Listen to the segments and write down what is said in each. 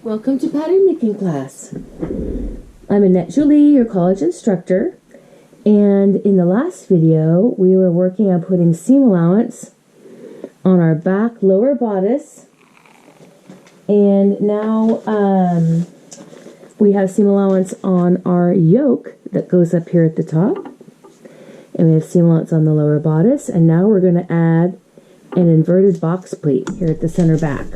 Welcome to pattern making class. I'm Annette Jolie, your college instructor, and in the last video we were working on putting seam allowance on our back lower bodice, and now we have seam allowance on our yoke that goes up here at the top, and we have seam allowance on the lower bodice, and now we're going to add an inverted box pleat here at the center back.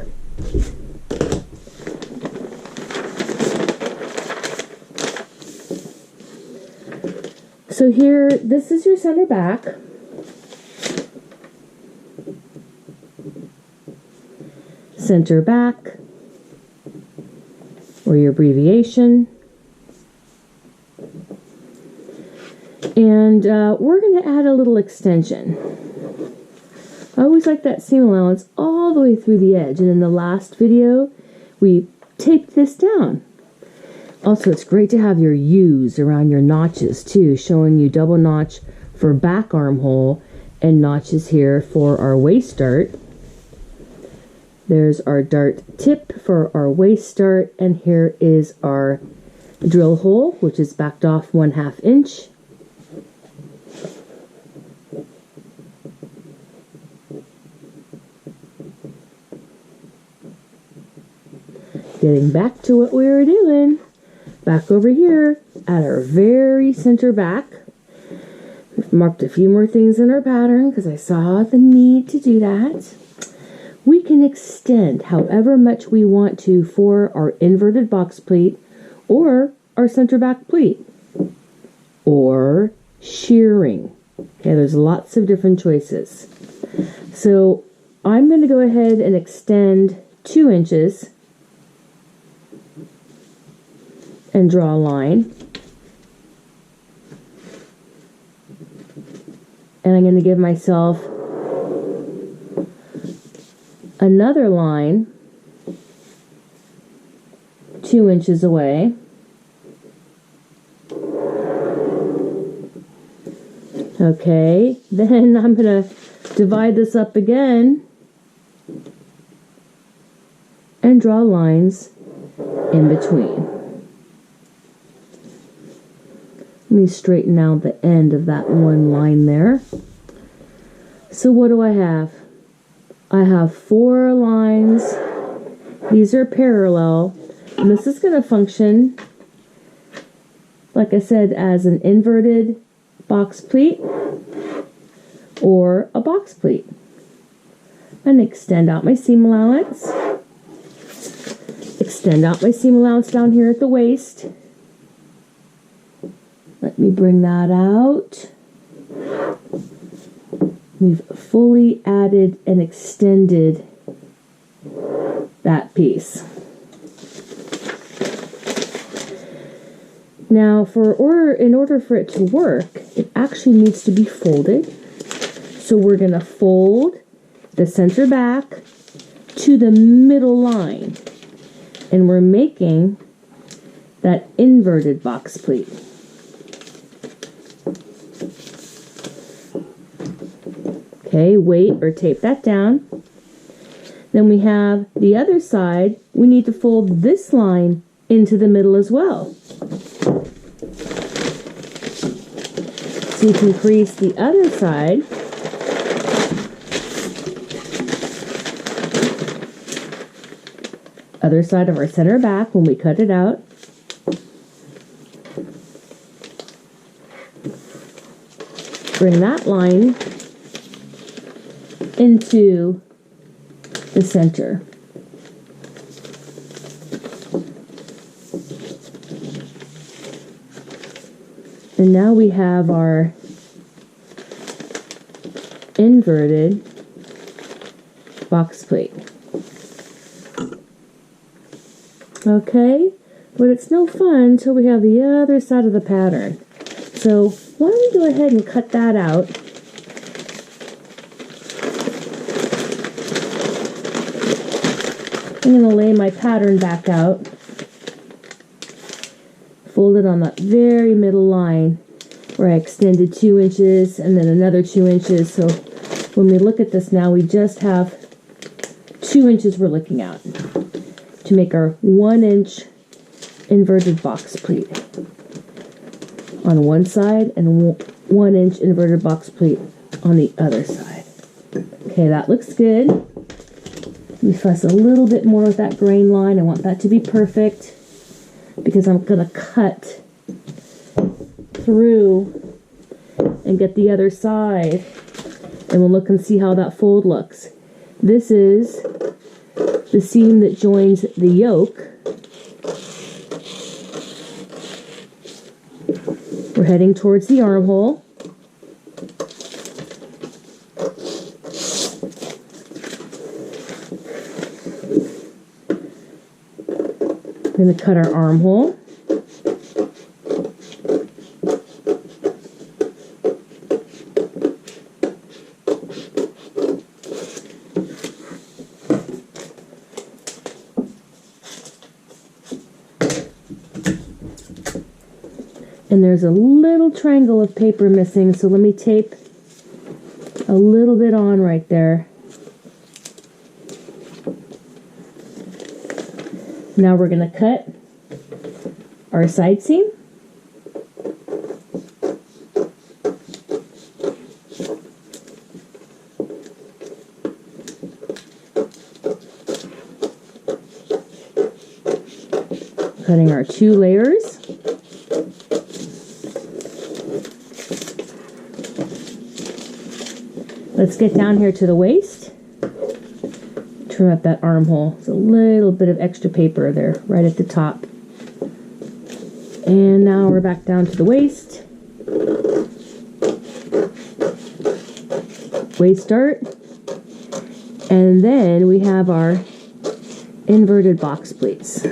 So here, this is your center back. Center back, or your abbreviation. And we're going to add a little extension. I always like that seam allowance all the way through the edge. And in the last video, we taped this down. Also, it's great to have your U's around your notches too, showing you double notch for back armhole and notches here for our waist dart. There's our dart tip for our waist dart, and here is our drill hole, which is backed off 1/2 inch. Getting back to what we were doing. Back over here at our very center back. We've marked a few more things in our pattern because I saw the need to do that. We can extend however much we want to for our inverted box pleat or our center back pleat or shearing. Okay, there's lots of different choices. So I'm going to go ahead and extend 2 inches and draw a line. And I'm going to give myself another line 2 inches away. Okay, then I'm going to divide this up again and draw lines in between. Let me straighten out the end of that one line there. So what do I have? I have 4 lines. These are parallel. And this is going to function, like I said, as an inverted box pleat or a box pleat. And extend out my seam allowance. Extend out my seam allowance down here at the waist. Let me bring that out. We've fully added and extended that piece. Now, in order for it to work, it actually needs to be folded. So we're going to fold the center back to the middle line. And we're making that inverted box pleat. Okay, weight or tape that down. Then we have the other side. We need to fold this line into the middle as well. So you can crease the other side. Other side of our center back when we cut it out. Bring that line into the center. And now we have our inverted box pleat. Okay, but it's no fun until we have the other side of the pattern. So why don't we go ahead and cut that out. I'm going to lay my pattern back out, fold it on that very middle line where I extended 2 inches and then another 2 inches. So when we look at this now, we just have 2 inches we're looking at. to make our 1-inch inverted box pleat on one side and 1-inch inverted box pleat on the other side. Okay, that looks good. Let me fuss a little bit more with that grain line. I want that to be perfect because I'm going to cut through and get the other side, and we'll look and see how that fold looks. This is the seam that joins the yoke. We're heading towards the armhole. We're going to cut our armhole. And there's a little triangle of paper missing, so let me tape a little bit on right there. Now we're going to cut our side seam. Cutting our 2 layers. Let's get down here to the waist. Trim up that armhole. There's a little bit of extra paper there, right at the top. And now we're back down to the waist. Waist dart. And then we have our inverted box pleats.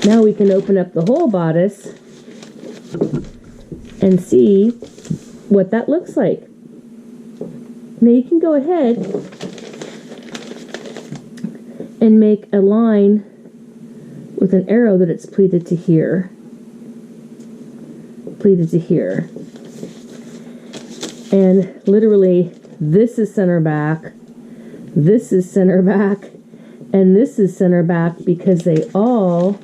Now we can open up the whole bodice and see what that looks like. Now you can go ahead and make a line with an arrow that it's pleated to here. Pleated to here. And literally, this is center back, this is center back, and this is center back because they all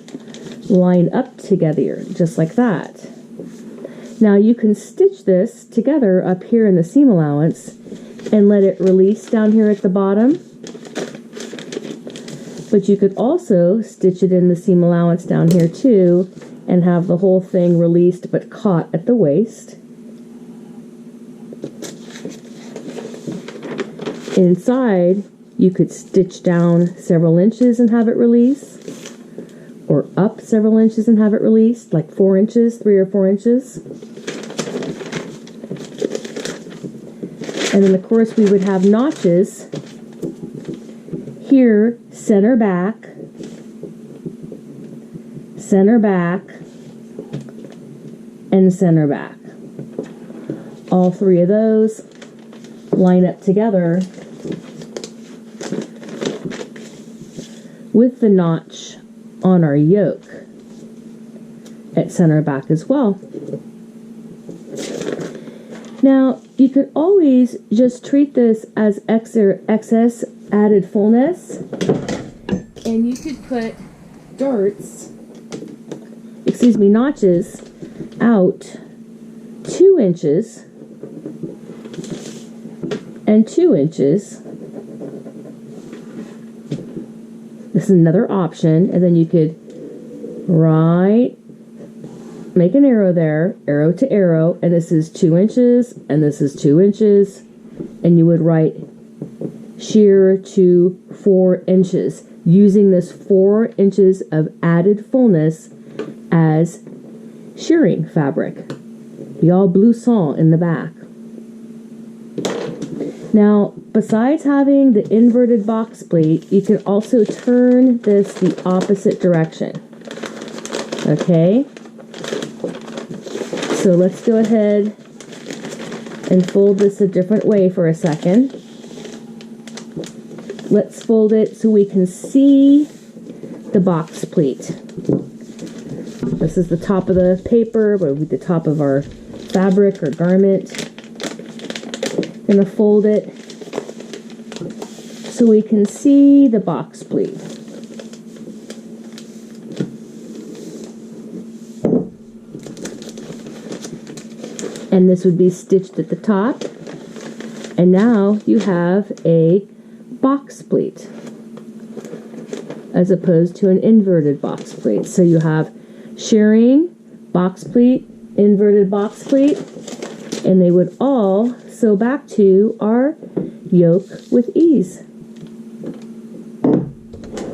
line up together, just like that. Now you can stitch this together up here in the seam allowance and let it release down here at the bottom. But you could also stitch it in the seam allowance down here too and have the whole thing released but caught at the waist. Inside, you could stitch down several inches and have it release, or up several inches and have it released, like 4 inches, 3 or 4 inches. And then of course we would have notches here, center back, and center back. All 3 of those line up together with the notch on our yoke at center back as well. Now, you could always just treat this as excess added fullness, and you could put notches out 2 inches and 2 inches. This is another option, and then you could make an arrow there, arrow to arrow, and this is 2 inches, and this is 2 inches, and you would write shear to 4 inches, using this 4 inches of added fullness as shearing fabric. The all blouson in the back. Now, besides having the inverted box pleat, you can also turn this the opposite direction. Okay? So let's go ahead and fold this a different way for a second. Let's fold it so we can see the box pleat. This is the top of the paper, what would be the top of our fabric or garment. Gonna fold it so we can see the box pleat. And this would be stitched at the top. And now you have a box pleat as opposed to an inverted box pleat. So you have shirring, box pleat, inverted box pleat, and they would all sew back to our yoke with ease.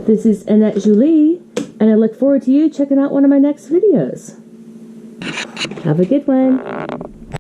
This is Annette Julie, and I look forward to you checking out one of my next videos. Have a good one.